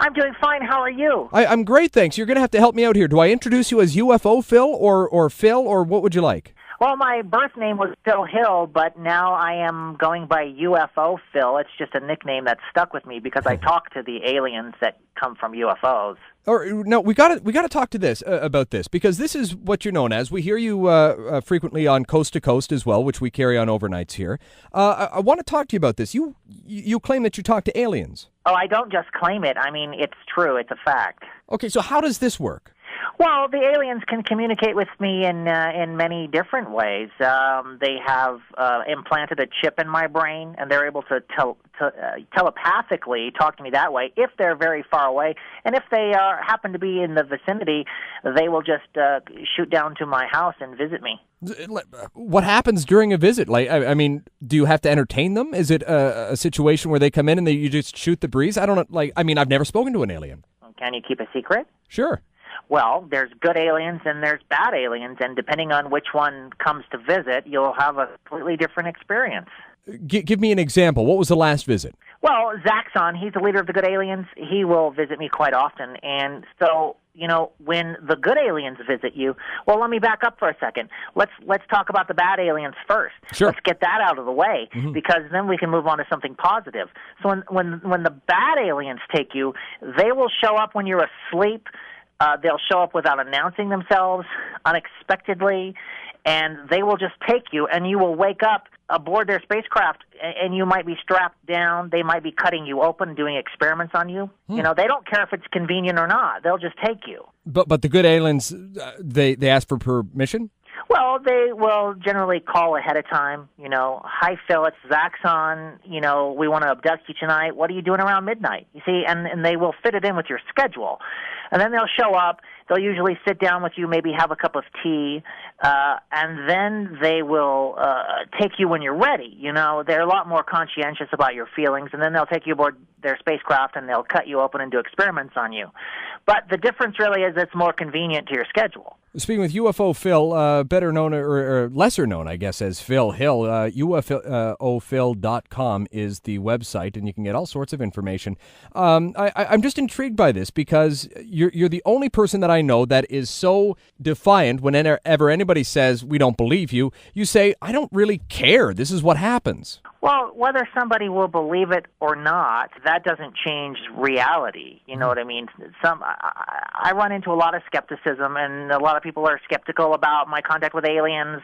I'm doing fine. How are you? I'm great, thanks. You're going to have to help me out here. Do I introduce you as UFO Phil or Phil, or what would you like? Well, my birth name was Phil Hill, but now I am going by UFO Phil. It's just a nickname that stuck with me because I talk to the aliens that come from UFOs. Or no, we got to talk to this about this, because this is what you're known as. We hear you frequently on Coast to Coast as well, which we carry on overnights here. I want to talk to you about this. You claim that you talk to aliens. Oh, I don't just claim it. I mean, it's true. It's a fact. Okay, so how does this work? Well, the aliens can communicate with me in many different ways. They have implanted a chip in my brain, and they're able to telepathically talk to me that way if they're very far away. And if they happen to be in the vicinity, they will just shoot down to my house and visit me. What happens during a visit? Like, I mean, do you have to entertain them? Is it a situation where they come in and you just shoot the breeze? I don't know. Like, I mean, I've never spoken to an alien. Can you keep a secret? Sure. Well, there's good aliens and there's bad aliens, and depending on which one comes to visit, you'll have a completely different experience. Give me an example. What was the last visit? Well, Zaxxon, he's the leader of the good aliens. He will visit me quite often, and so, you know, when the good aliens visit you, well, let me back up for a second. Let's talk about the bad aliens first. Sure. Let's get that out of the way, because then we can move on to something positive. So when the bad aliens take you, they will show up when you're asleep. They'll show up without announcing themselves, unexpectedly, and they will just take you, and you will wake up aboard their spacecraft, and you might be strapped down. They might be cutting you open, doing experiments on you. You know, they don't care if it's convenient or not. They'll just take you. But the good aliens, they ask for permission? Well, they will generally call ahead of time. You know, hi, Phil, it's Zaxxon. You know, we want to abduct you tonight. What are you doing around midnight? You see, and they will fit it in with your schedule. And then they'll show up. They'll usually sit down with you, maybe have a cup of tea, and then they will take you when you're ready. You know, they're a lot more conscientious about your feelings, and then they'll take you aboard their spacecraft, and they'll cut you open and do experiments on you. But the difference really is it's more convenient to your schedule. Speaking with UFO Phil, better known or lesser known, I guess, as Phil Hill, UFOphil.com is the website, and you can get all sorts of information. I'm just intrigued by this because you're the only person that I know that is so defiant whenever anybody says, we don't believe you. You say, I don't really care. This is what happens. Well, whether somebody will believe it or not, that doesn't change reality. You know what I mean? I run into a lot of skepticism, and a lot of people are skeptical about my contact with aliens.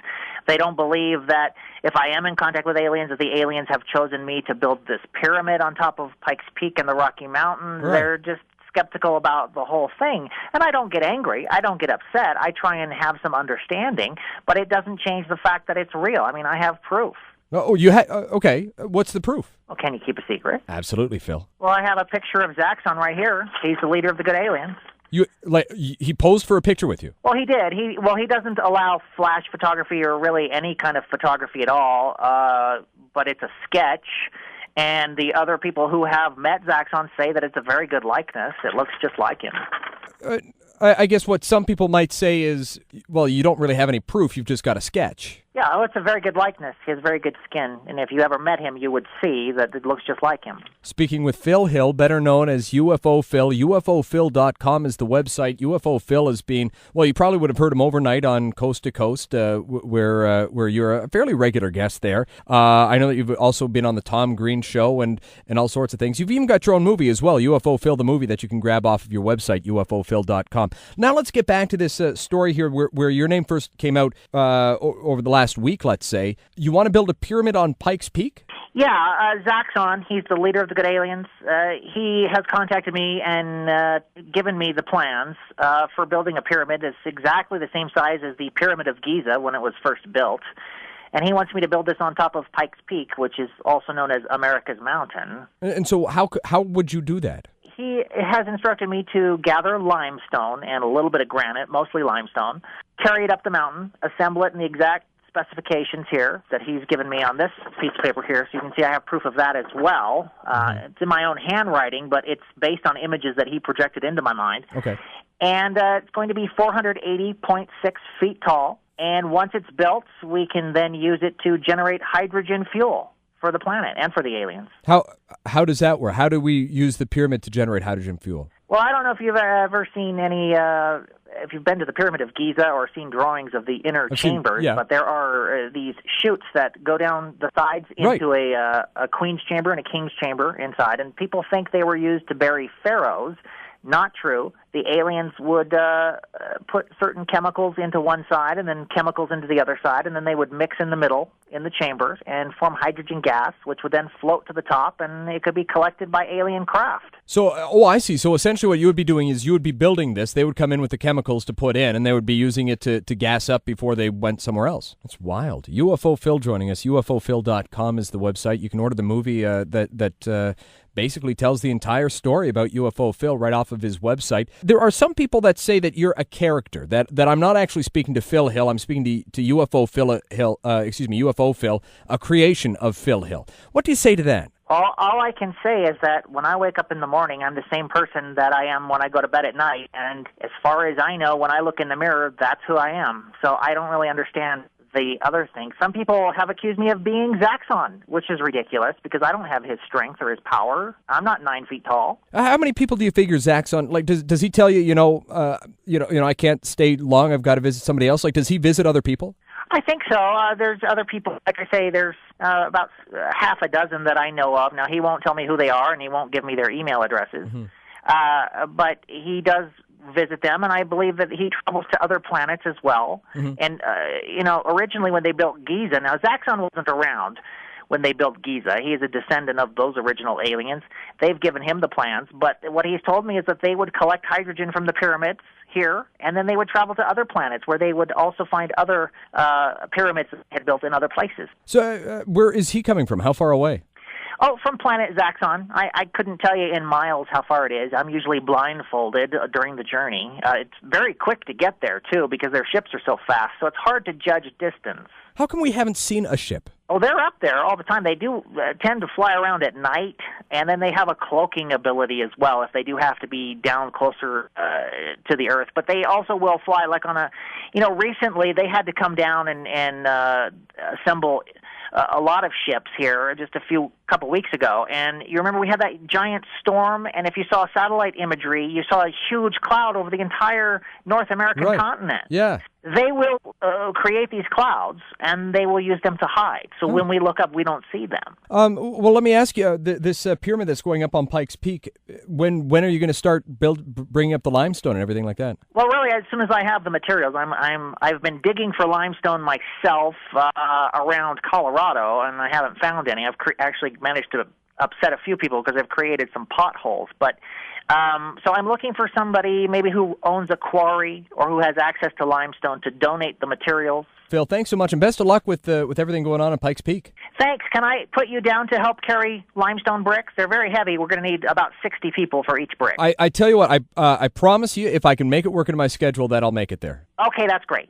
They don't believe that if I am in contact with aliens, that the aliens have chosen me to build this pyramid on top of Pikes Peak in the Rocky Mountains. Right. They're just skeptical about the whole thing. And I don't get angry. I don't get upset. I try and have some understanding, but it doesn't change the fact that it's real. I mean, I have proof. Oh, you okay. What's the proof? Well, can you keep a secret? Absolutely, Phil. Well, I have a picture of Zaxxon right here. He's the leader of the good aliens. He posed for a picture with you? Well, he did. He doesn't allow flash photography or really any kind of photography at all, but it's a sketch. And the other people who have met Zaxxon say that it's a very good likeness. It looks just like him. I guess what some people might say is, well, you don't really have any proof. You've just got a sketch. Yeah, well, it's a very good likeness. He has very good skin. And if you ever met him, you would see that it looks just like him. Speaking with Phil Hill, better known as UFO Phil. UFOphil.com is the website. UFO Phil has been, well, you probably would have heard him overnight on Coast to Coast, where you're a fairly regular guest there. I know that you've also been on the Tom Green Show and all sorts of things. You've even got your own movie as well, UFO Phil, the movie that you can grab off of your website, UFOphil.com. Now let's get back to this story here where your name first came out over the last week, let's say. You want to build a pyramid on Pikes Peak? Yeah, Zaxxon, he's the leader of the good aliens. He has contacted me and given me the plans for building a pyramid. It's exactly the same size as the Pyramid of Giza when it was first built. And he wants me to build this on top of Pikes Peak, which is also known as America's Mountain. And so how would you do that? He has instructed me to gather limestone and a little bit of granite, mostly limestone, carry it up the mountain, assemble it in the exact specifications here that he's given me on this piece of paper here. So you can see I have proof of that as well. It's in my own handwriting, but it's based on images that he projected into my mind. Okay. And it's going to be 480.6 feet tall. And once it's built, we can then use it to generate hydrogen fuel for the planet and for the aliens. How does that work? How do we use the pyramid to generate hydrogen fuel? Well, I don't know if you've ever seen any, if you've been to the Pyramid of Giza or seen drawings of the inner chambers, but there are these chutes that go down the sides into a queen's chamber and a king's chamber inside, and people think they were used to bury pharaohs. Not true. The aliens would put certain chemicals into one side and then chemicals into the other side, and then they would mix in the middle in the chambers and form hydrogen gas, which would then float to the top, and it could be collected by alien craft. So, I see. So essentially what you would be doing is you would be building this. They would come in with the chemicals to put in, and they would be using it to gas up before they went somewhere else. That's wild. UFO Phil joining us. UFOphil.com is the website. You can order the movie that basically tells the entire story about UFO Phil right off of his website. There are some people that say that you're a character, that I'm not actually speaking to Phil Hill. I'm speaking to UFO Phil UFO Phil, a creation of Phil Hill. What do you say to that? All I can say is that when I wake up in the morning, I'm the same person that I am when I go to bed at night. And as far as I know, when I look in the mirror, that's who I am. So I don't really understand the other thing. Some people have accused me of being Zaxxon, which is ridiculous because I don't have his strength or his power. I'm not 9 feet tall. How many people do you figure Zaxxon, like, does he tell you, I can't stay long, I've got to visit somebody else? Like, does he visit other people? I think so. There's other people, like I say, there's about half a dozen that I know of. Now, he won't tell me who they are, and he won't give me their email addresses. Mm-hmm. But he does visit them, and I believe that he travels to other planets as well. Mm-hmm. And, originally when they built Giza, now Zaxxon wasn't around when they built Giza. He is a descendant of those original aliens. They've given him the plans, but what he's told me is that they would collect hydrogen from the pyramids here, and then they would travel to other planets where they would also find other pyramids that had built in other places. So where is he coming from? How far away? Oh, from planet Zaxxon. I couldn't tell you in miles how far it is. I'm usually blindfolded during the journey. It's very quick to get there, too, because their ships are so fast, so it's hard to judge distance. How come we haven't seen a ship? Oh, they're up there all the time. They do tend to fly around at night, and then they have a cloaking ability as well if they do have to be down closer to the Earth. But they also will fly like on a, recently they had to come down and assemble a lot of ships here just a couple weeks ago. And you remember we had that giant storm, and if you saw satellite imagery, you saw a huge cloud over the entire North American continent. Yeah. They will create these clouds, and they will use them to hide. So when we look up, we don't see them. Well, let me ask you, this pyramid that's going up on Pikes Peak, when are you going to start bringing up the limestone and everything like that? Well, really, as soon as I have the materials, I've been digging for limestone myself around Colorado, and I haven't found any. I've actually managed to upset a few people because I've created some potholes, but so I'm looking for somebody maybe who owns a quarry or who has access to limestone to donate the materials. Phil, thanks so much, and best of luck with everything going on in Pikes Peak. Thanks. Can I put you down to help carry limestone bricks? They're very heavy. We're going to need about 60 people for each brick. I tell you what, I promise you, if I can make it work into my schedule, that I'll make it there. Okay, that's great.